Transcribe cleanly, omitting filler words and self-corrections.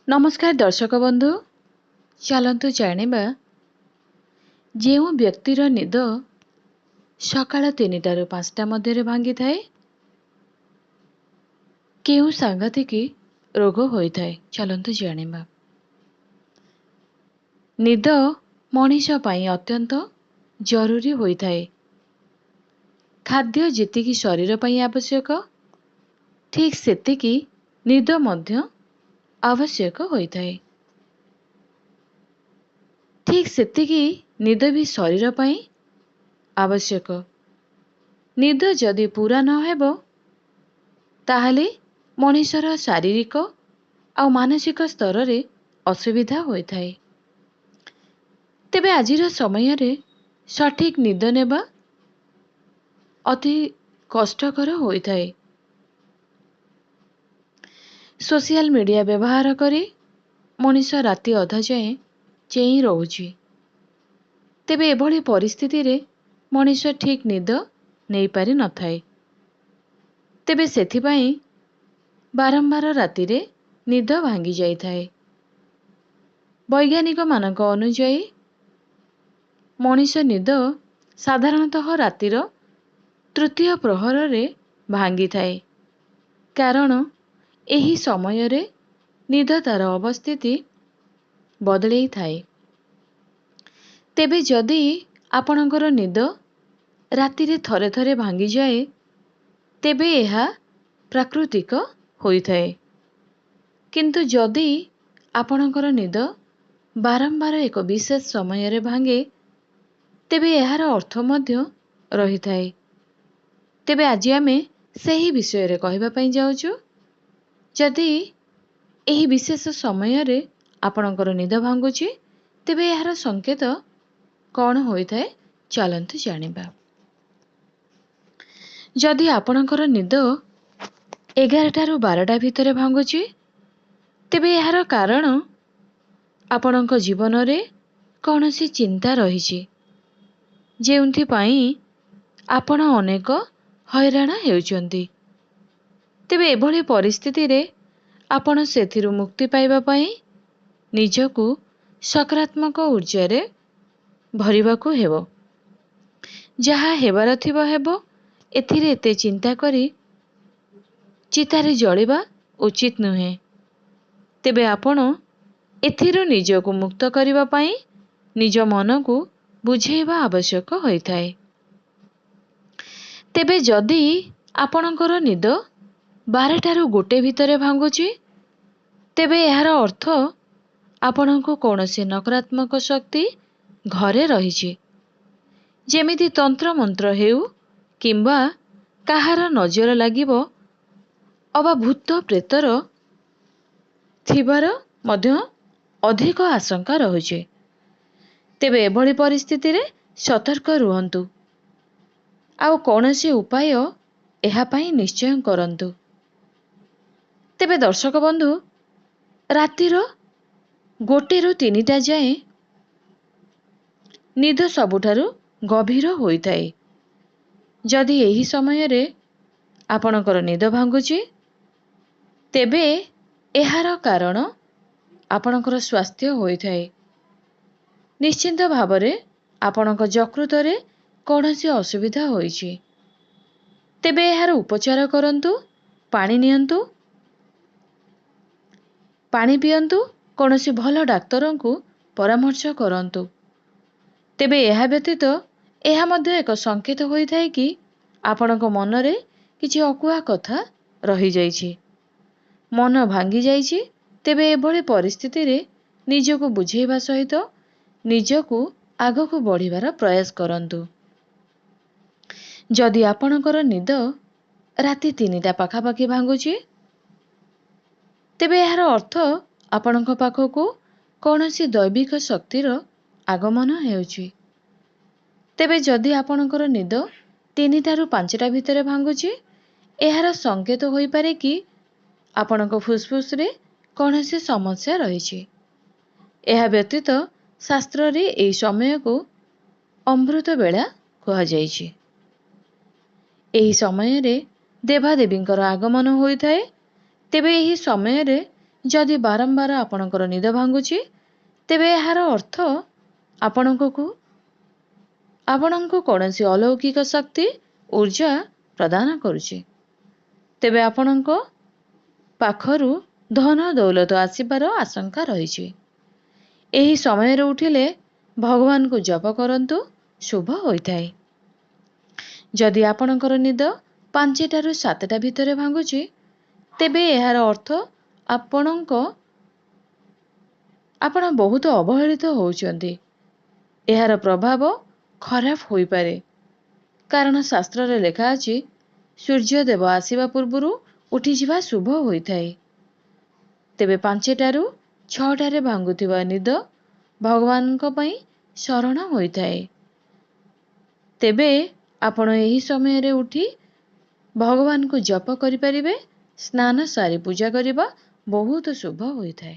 नमस्कार दर्शक बंधु, चलतु जानिबा जेउ व्यक्तिर निद सकाळ 3 ରୁ 5 मध्य भांगी थाए केउ सांगतिक रोग होई थाए। चलतु जानिबा निद मनीष पई अत्यंत जरूरी होई थाए। खाद्य जेतिकी शरीर पई आवश्यक ठीक सेतिकी निद मध्य आवश्यक होई थाए। ठीक सेतिकी निद भी शरीर पई आवश्यक। निद जदि पूरा न हेबो ताहले मनीषर शारीरिक आ मानसिक स्तर रे असुविधा होई थाए। तेबे आजिर समय रे सठिक निद नेबा अति कष्टकर होई थाए। सोशल मीडिया व्यवहार करी मनीष राति अधा जाए चेई रहुछि। तेबे एभली परिस्थिति रे मनीष ठीक निद नहीं पारि न थाए। तेबे सेथिपाई बारंबार राति रे निद भांगी जाई थाए। वैज्ञानिक मानक अनुଯାयी मनीष निद साधारणतः रातिर तृतीय प्रहर रे भांगी थाए, कारण एही समय रे निद तार अवस्थिति बदलई थाए। तेबे जदि आपणकर निद राति रे थरे थरे भांगी जाए तेबे एहा प्राकृतिक होई थाए। किंतु जदि आपणकर निद बारंबार एक विशेष समय रे भांगे तेबे एहार अर्थ मध्य रही थाए। तेबे आज आमे सही विषय रे कहबा पई जाउछु। जदि एही विशेष समय रे आपणकर निद भांगुछि तेबे एहार संकेत कौन होई थाए चलंतु जानिबा। जदि आपणकर निद 11 ରୁ 12 भितर भांगुछि तेबे एहार कारण आपणक जीवन रे कौनसी चिंता रहिछि, जेउंथि पई आपण अनेक हैराण हेउचंती। तेबे एभली परिस्थिति रे आपण सेथिरु मुक्ति पाइबा पई निजकु सकारात्मक ऊर्जा रे भरिबाकू हेबो। जहा हेबार थिबो हेबो, एथिरे एते चिंता करी चितारे जळिबा उचित नुहे। तेबे आपण एथिरु निजकु मुक्त करिबा पई निज मनकु बुझेइबा आवश्यक होई थाए। तेबे जदि आपणकर निद 12 ରୁ 1 भितर भांगुछि तेबे एहार अर्थ आपणको कौनसी नकारात्मक शक्ति घरे रहिछि, जेमिति तंत्र मंत्र हेउ किंबा काहार नजर लागिबो अबा भूत प्रेतर थिबार मध्य अधिक आशंका रहुछि। तेबे एभली परिस्थिति रे सतर्क रुहंतु आउ कौनसी उपाय एहा पई निश्चय करंतु। तेबे दर्शक बंधु, रातिर 1 ରୁ 3 जाए निद सबुठारु गभीर होई थाए। जदि एही समय रे आपणकर निद भांगुछि तेबे एहार कारण आपणकर स्वास्थ्य होई थाए। निश्चिंत भावरे आपणक यकृत रे कौनसी असुविधा होईछि तेबे एहार उपचार करंतु। पानी नियंतु, पानी पियंतु, कौनसी भल डाक्तरंकु परामर्श करंतु। तेबे एहा व्यतीत एहा मध्य एक संकेत होई थाए कि आपणक मन रे किछि अकुआ कथा रही जाइछि, मन भांगी जाइछि। तेबे एभली परिस्थिति रे निजको बुझेइबा सहित निजको आगको बढ़िबार प्रयास करंतु। जदि आपणकर निद राति 3ଟା पाखापाखि भांगुछि तेबे एहार अर्थ आपणक पाखको कौनसी दैविक शक्तिर आगमन हेउछि। तेबे जदि आपणकर निद 3ଟା ରୁ 5ଟା भितर भांगुछि एहार संकेत होई पारे कि आपणक फुसफुस रे कौनसी समस्या रहिछि। एहा व्यतीत शास्त्र रे एही समय को अमृत बेला कहा जाइछि। एही समय रे देवादेवींकर आगमन होई थाए। तेबे एही समय रे ଯଦି ବାରମ୍ବାର ଆପଣଙ୍କର ନିଦ ଭାଙ୍ଗୁଛି, ତେବେ ଏହାର ଅର୍ଥ ଆପଣଙ୍କୁ କୌଣସି ଅଲୌକିକ ଶକ୍ତି ଊର୍ଜା ପ୍ରଦାନ କରୁଛି। ତେବେ ଆପଣଙ୍କ ପାଖରୁ ଧନ ଦୌଲତ ଆସିବାର ଆଶଙ୍କା ରହିଛି। ଏହି ସମୟରେ ଉଠିଲେ ଭଗବାନଙ୍କୁ ଜପ କରନ୍ତୁ, ଶୁଭ ହୋଇଥାଏ। ଯଦି ଆପଣଙ୍କର ନିଦ 5ଟାରୁ 7ଟା ଭିତରେ ଭାଙ୍ଗୁଛି, ତେବେ ଏହାର ଅର୍ଥ ଆପଣ ବହୁତ ଅବହେଳିତ ହେଉଛନ୍ତି। ଏହାର ପ୍ରଭାବ ଖରାପ ହୋଇପାରେ, କାରଣ ଶାସ୍ତ୍ରରେ ଲେଖା ଅଛି, ସୂର୍ଯ୍ୟଦେବ ଆସିବା ପୂର୍ବରୁ ଉଠିଯିବା ଶୁଭ ହୋଇଥାଏ। ତେବେ 5ଟାରୁ 6ଟାରେ ଭାଙ୍ଗୁଥିବା ନିଦ ଭଗବାନଙ୍କ ପାଇଁ ଶରଣ ହୋଇଥାଏ। ତେବେ ଆପଣ ଏହି ସମୟରେ ଉଠି ଭଗବାନଙ୍କୁ ଜପ କରିପାରିବେ। ସ୍ନାନ ସାରି ପୂଜା କରିବା ବହୁତ ଶୁଭ ହୋଇଥାଏ।